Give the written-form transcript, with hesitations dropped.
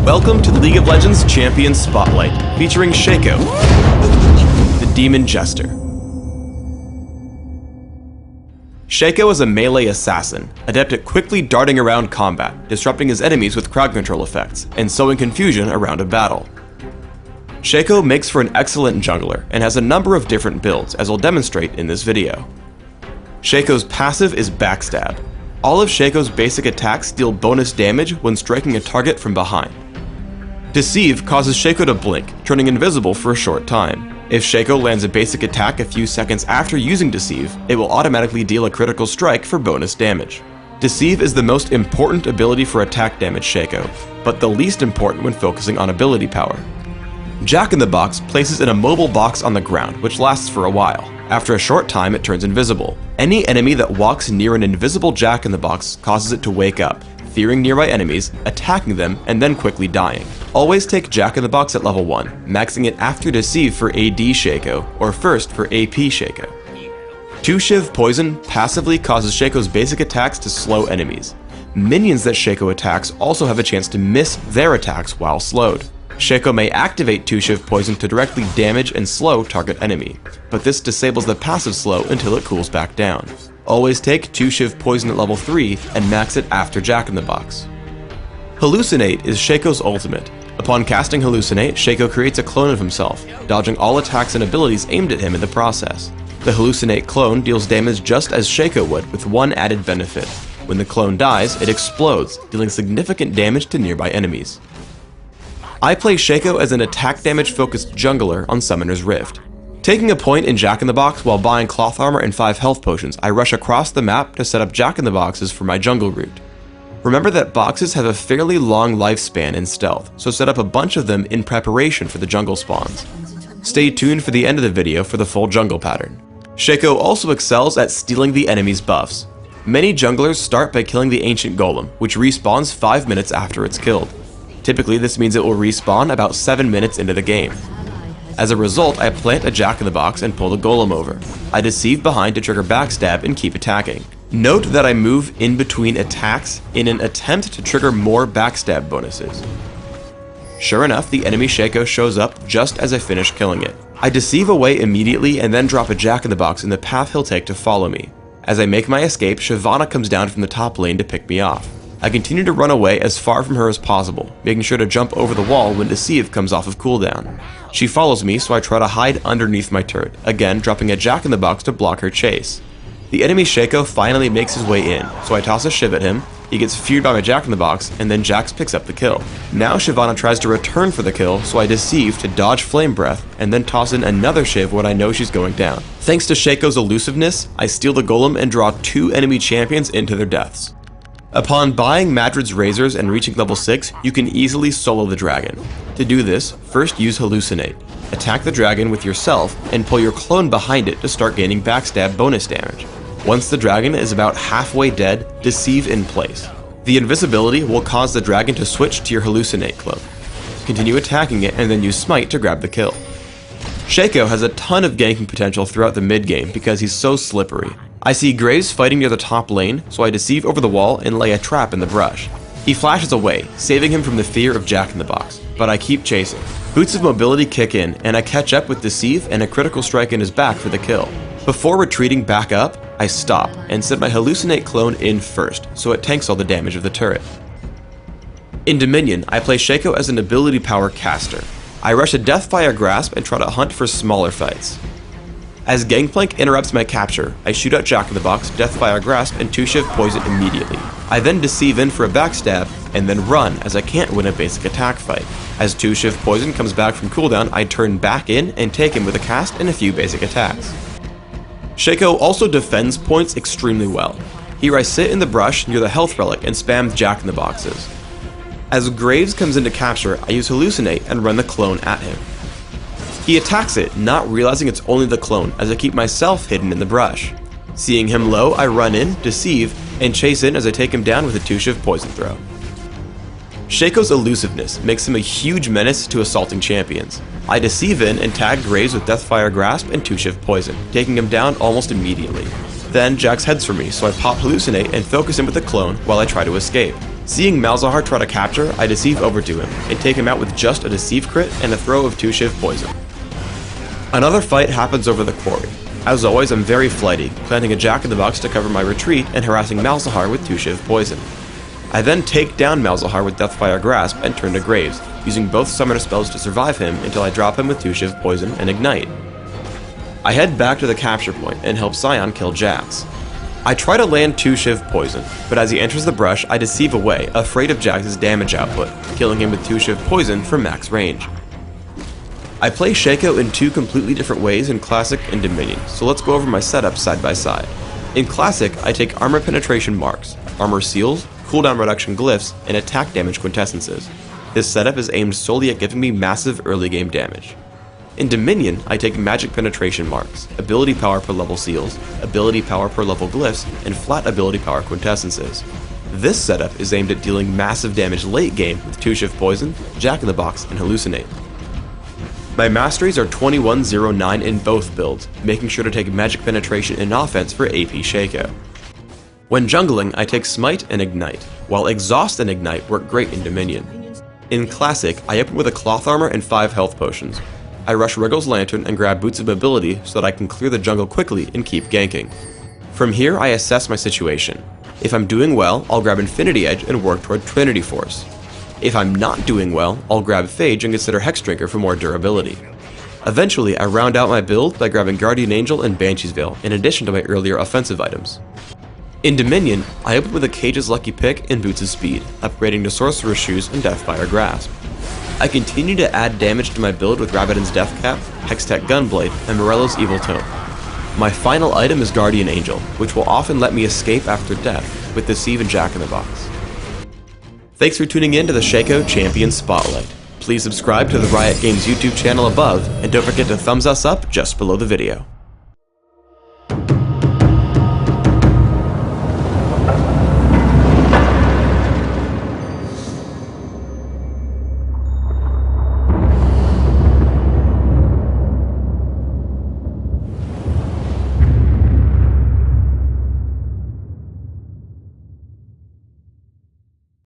Welcome to League of Legends Champion Spotlight, featuring Shaco, the Demon Jester. Shaco is a melee assassin, adept at quickly darting around combat, disrupting his enemies with crowd control effects, and sowing confusion around a battle. Shaco makes for an excellent jungler, and has a number of different builds, as I'll demonstrate in this video. Shaco's passive is Backstab. All of Shaco's basic attacks deal bonus damage when striking a target from behind. Deceive causes Shaco to blink, turning invisible for a short time. If Shaco lands a basic attack a few seconds after using Deceive, it will automatically deal a critical strike for bonus damage. Deceive is the most important ability for attack damage Shaco, but the least important when focusing on ability power. Jack-in-the-Box places an immobile box on the ground, which lasts for a while. After a short time, it turns invisible. Any enemy that walks near an invisible Jack-in-the-Box causes it to wake up, fearing nearby enemies, attacking them, and then quickly dying. Always take Jack-in-the-Box at level 1, maxing it after Deceive for AD Shaco, or first for AP Shaco. 2-Shiv Poison passively causes Shaco's basic attacks to slow enemies. Minions that Shaco attacks also have a chance to miss their attacks while slowed. Shaco may activate 2-Shiv Poison to directly damage and slow target enemy, but this disables the passive slow until it cools back down. Always take 2-Shiv Poison at level 3 and max it after Jack-in-the-Box. Hallucinate is Shaco's ultimate. Upon casting Hallucinate, Shaco creates a clone of himself, dodging all attacks and abilities aimed at him in the process. The Hallucinate clone deals damage just as Shaco would, with one added benefit. When the clone dies, it explodes, dealing significant damage to nearby enemies. I play Shaco as an attack damage focused jungler on Summoner's Rift. Taking a point in Jack-in-the-Box while buying cloth armor and 5 health potions, I rush across the map to set up Jack-in-the-Boxes for my jungle route. Remember that boxes have a fairly long lifespan in stealth, so set up a bunch of them in preparation for the jungle spawns. Stay tuned for the end of the video for the full jungle pattern. Shaco also excels at stealing the enemy's buffs. Many junglers start by killing the ancient golem, which respawns 5 minutes after it's killed. Typically, this means it will respawn about 7 minutes into the game. As a result, I plant a Jack-in-the-Box and pull the golem over. I deceive behind to trigger Backstab and keep attacking. Note that I move in between attacks in an attempt to trigger more Backstab bonuses. Sure enough, the enemy Shaco shows up just as I finish killing it. I deceive away immediately and then drop a Jack-in-the-Box in the path he'll take to follow me. As I make my escape, Shyvana comes down from the top lane to pick me off. I continue to run away as far from her as possible, making sure to jump over the wall when Deceive comes off of cooldown. She follows me, so I try to hide underneath my turret, again dropping a Jack-in-the-Box to block her chase. The enemy Shaco finally makes his way in, so I toss a Shiv at him, he gets feared by my Jack-in-the-Box, and then Jax picks up the kill. Now Shyvana tries to return for the kill, so I deceive to dodge Flame Breath, and then toss in another Shiv when I know she's going down. Thanks to Shaco's elusiveness, I steal the golem and draw 2 enemy champions into their deaths. Upon buying Madrid's Razors and reaching level 6, you can easily solo the dragon. To do this, first use Hallucinate. Attack the dragon with yourself and pull your clone behind it to start gaining Backstab bonus damage. Once the dragon is about halfway dead, Deceive in place. The invisibility will cause the dragon to switch to your Hallucinate clone. Continue attacking it and then use Smite to grab the kill. Shaco has a ton of ganking potential throughout the mid game because he's so slippery. I see Graves fighting near the top lane, so I deceive over the wall and lay a trap in the brush. He flashes away, saving him from the fear of Jack-in-the-Box, but I keep chasing. Boots of mobility kick in, and I catch up with Deceive and a critical strike in his back for the kill. Before retreating back up, I stop and set my Hallucinate clone in first, so it tanks all the damage of the turret. In Dominion, I play Shaco as an ability power caster. I rush a Deathfire Grasp and try to hunt for smaller fights. As Gangplank interrupts my capture, I shoot out Jack-in-the-Box, Deathfire Grasp, and 2-Shiv Poison immediately. I then deceive in for a Backstab, and then run as I can't win a basic attack fight. As 2-Shiv Poison comes back from cooldown, I turn back in and take him with a cast and a few basic attacks. Shaco also defends points extremely well. Here I sit in the brush near the health relic and spam Jack-in-the-Boxes. As Graves comes into capture, I use Hallucinate and run the clone at him. He attacks it, not realizing it's only the clone, as I keep myself hidden in the brush. Seeing him low, I run in, deceive, and chase in as I take him down with a 2-Shiv Poison throw. Shaco's elusiveness makes him a huge menace to assaulting champions. I deceive in and tag Graves with Deathfire Grasp and 2-Shiv Poison, taking him down almost immediately. Then Jax heads for me, so I pop Hallucinate and focus him with the clone while I try to escape. Seeing Malzahar try to capture, I Deceive Overdo him, and take him out with just a Deceive crit and a throw of 2 Shiv Poison. Another fight happens over the quarry. As always, I'm very flighty, planting a Jack-in-the-Box to cover my retreat and harassing Malzahar with 2 Shiv Poison. I then take down Malzahar with Deathfire Grasp and turn to Graves, using both summoner spells to survive him until I drop him with 2 Shiv Poison and Ignite. I head back to the capture point and help Scion kill Jax. I try to land 2 Shiv Poison, but as he enters the brush, I Deceive away, afraid of Jax's damage output, killing him with 2 Shiv Poison for max range. I play Shaco in 2 completely different ways in Classic and Dominion, so let's go over my setup side by side. In Classic, I take Armor Penetration Marks, Armor Seals, Cooldown Reduction Glyphs, and Attack Damage Quintessences. This setup is aimed solely at giving me massive early game damage. In Dominion, I take Magic Penetration Marks, Ability Power per level Seals, Ability Power per level Glyphs, and Flat Ability Power Quintessences. This setup is aimed at dealing massive damage late game with 2 Shiv Poison, Jack-in-the-Box, and Hallucinate. My masteries are 21-0-9 in both builds, making sure to take Magic Penetration in offense for AP Shaco. When jungling, I take Smite and Ignite, while Exhaust and Ignite work great in Dominion. In Classic, I open with a Cloth Armor and 5 health potions. I rush Wriggle's Lantern and grab Boots of Mobility so that I can clear the jungle quickly and keep ganking. From here, I assess my situation. If I'm doing well, I'll grab Infinity Edge and work toward Trinity Force. If I'm not doing well, I'll grab Phage and consider Hex Drinker for more durability. Eventually, I round out my build by grabbing Guardian Angel and Banshee's Veil, in addition to my earlier offensive items. In Dominion, I open with a Cage's Lucky Pick and Boots of Speed, upgrading to Sorcerer's Shoes and Deathfire Grasp. I continue to add damage to my build with Rabadon's Death Cap, Hextech Gunblade, and Morello's Evil Tome. My final item is Guardian Angel, which will often let me escape after death with Deceive and Jack-in-the-Box. Thanks for tuning in to the Shaco Champion Spotlight. Please subscribe to the Riot Games YouTube channel above, and don't forget to thumbs us up just below the video.